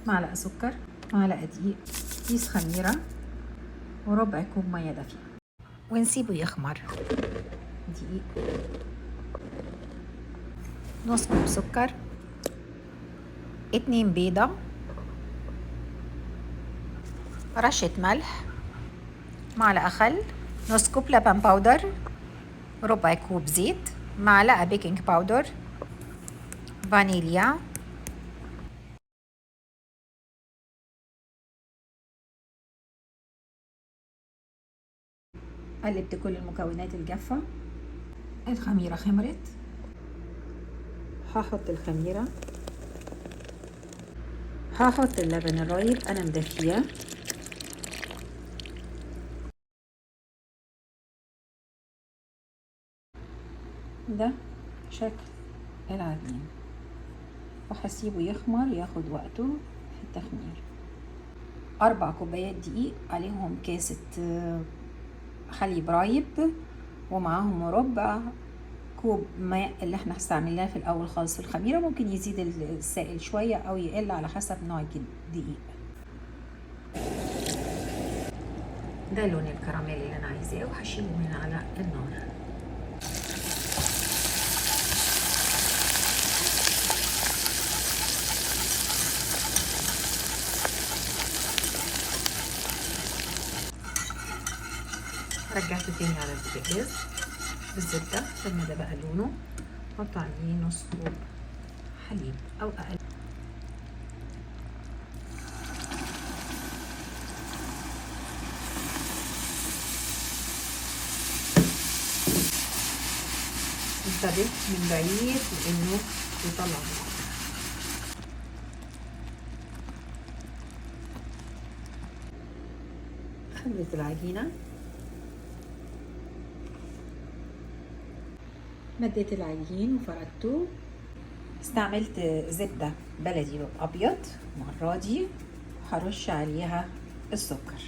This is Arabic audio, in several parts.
معلقة سكر، معلقة دقيق، كيس خميرة، وربع كوب مية دافية، ونسيبه يخمر. دقيق، نص كوب سكر، 2 بيضة، رشة ملح، معلقة خل، نص كوب لبن باودر، ربع كوب زيت، معلقة بيكنج باودر، فانيليا، قلبت كل المكونات الجافة. الخميرة خمرت، هحط الخميرة، هحط اللبن الرايب انا مدفياه، ده شكل العجين، وهسيبه يخمر ياخد وقته في التخمير. 4 كوبايات دقيق، عليهم كاسة حليب رايب، ومعاهم ربع كوب ماء اللي احنا استعملناه في الاول خالص في الخميرة. ممكن يزيد السائل شوية او يقل على حسب نوع الدقيق. ده لون الكراميل اللي انا عايزاه، وهشيله من على النار. رجعته تاني على البوتاجاز بالزبدة لما ده بقى لونه. حط عليه نص كوب حليب او اقل. انتبه من بعيد لانه يطلع بخار. خليت العجينة، مديت العجين وفردته. استعملت زبدة بلدي أبيض المرة دي. هرش عليها السكر،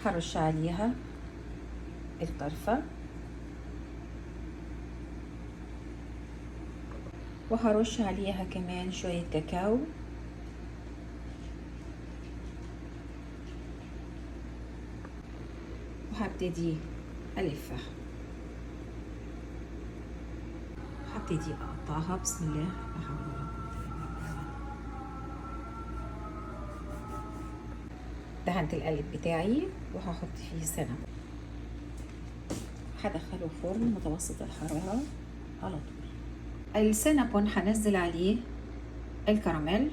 هرش عليها القرفة، وهرش عليها كمان شوية كاكاو، وهبتدي ألفها. هبتدي أقطعها. بسم الله لا حول ولا قوة إلا بالله. دهنت القالب بتاعي وهحط فيه سنة. هدخله فرن متوسط الحرارة على طول. السينابون هنزل عليه الكراميل،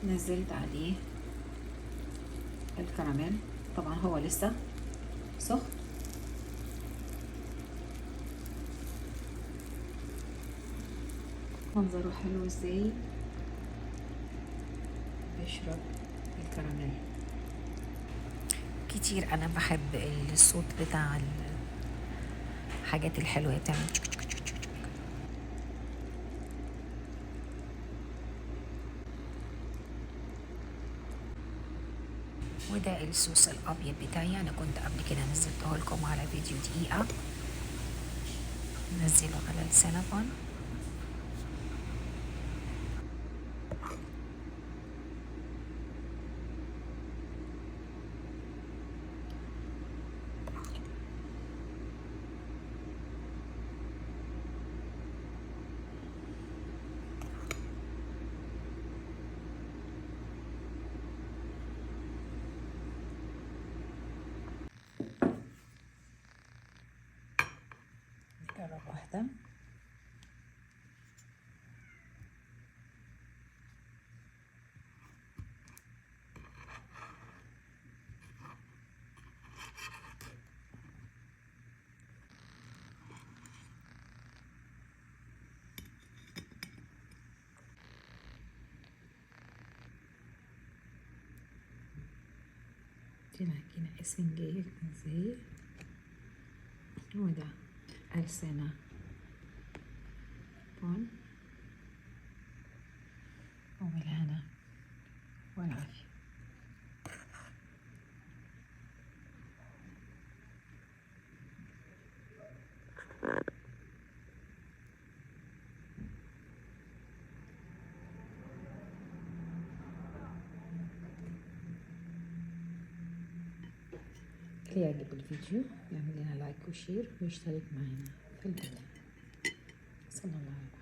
نزلت عليه الكراميل. طبعا هو لسه سخن. منظره حلو ازاي بيشرب الكراميل. كتير انا بحب الصوت بتاع الحاجات الحلوه بتعمل. وده الصوص الابيض بتاعي. انا كنت قبل كده نزلته لكم على فيديو دقيقه. نزله على السينابون. نجرب واحده. دي العجينه اسفنجيه ازاي. وده ألسنة بون وبالهنا والعافية. اللي يعجب الفيديو يعمل لنا لايك وشير ويشترك معنا في القناة. صلى الله عليه وسلم.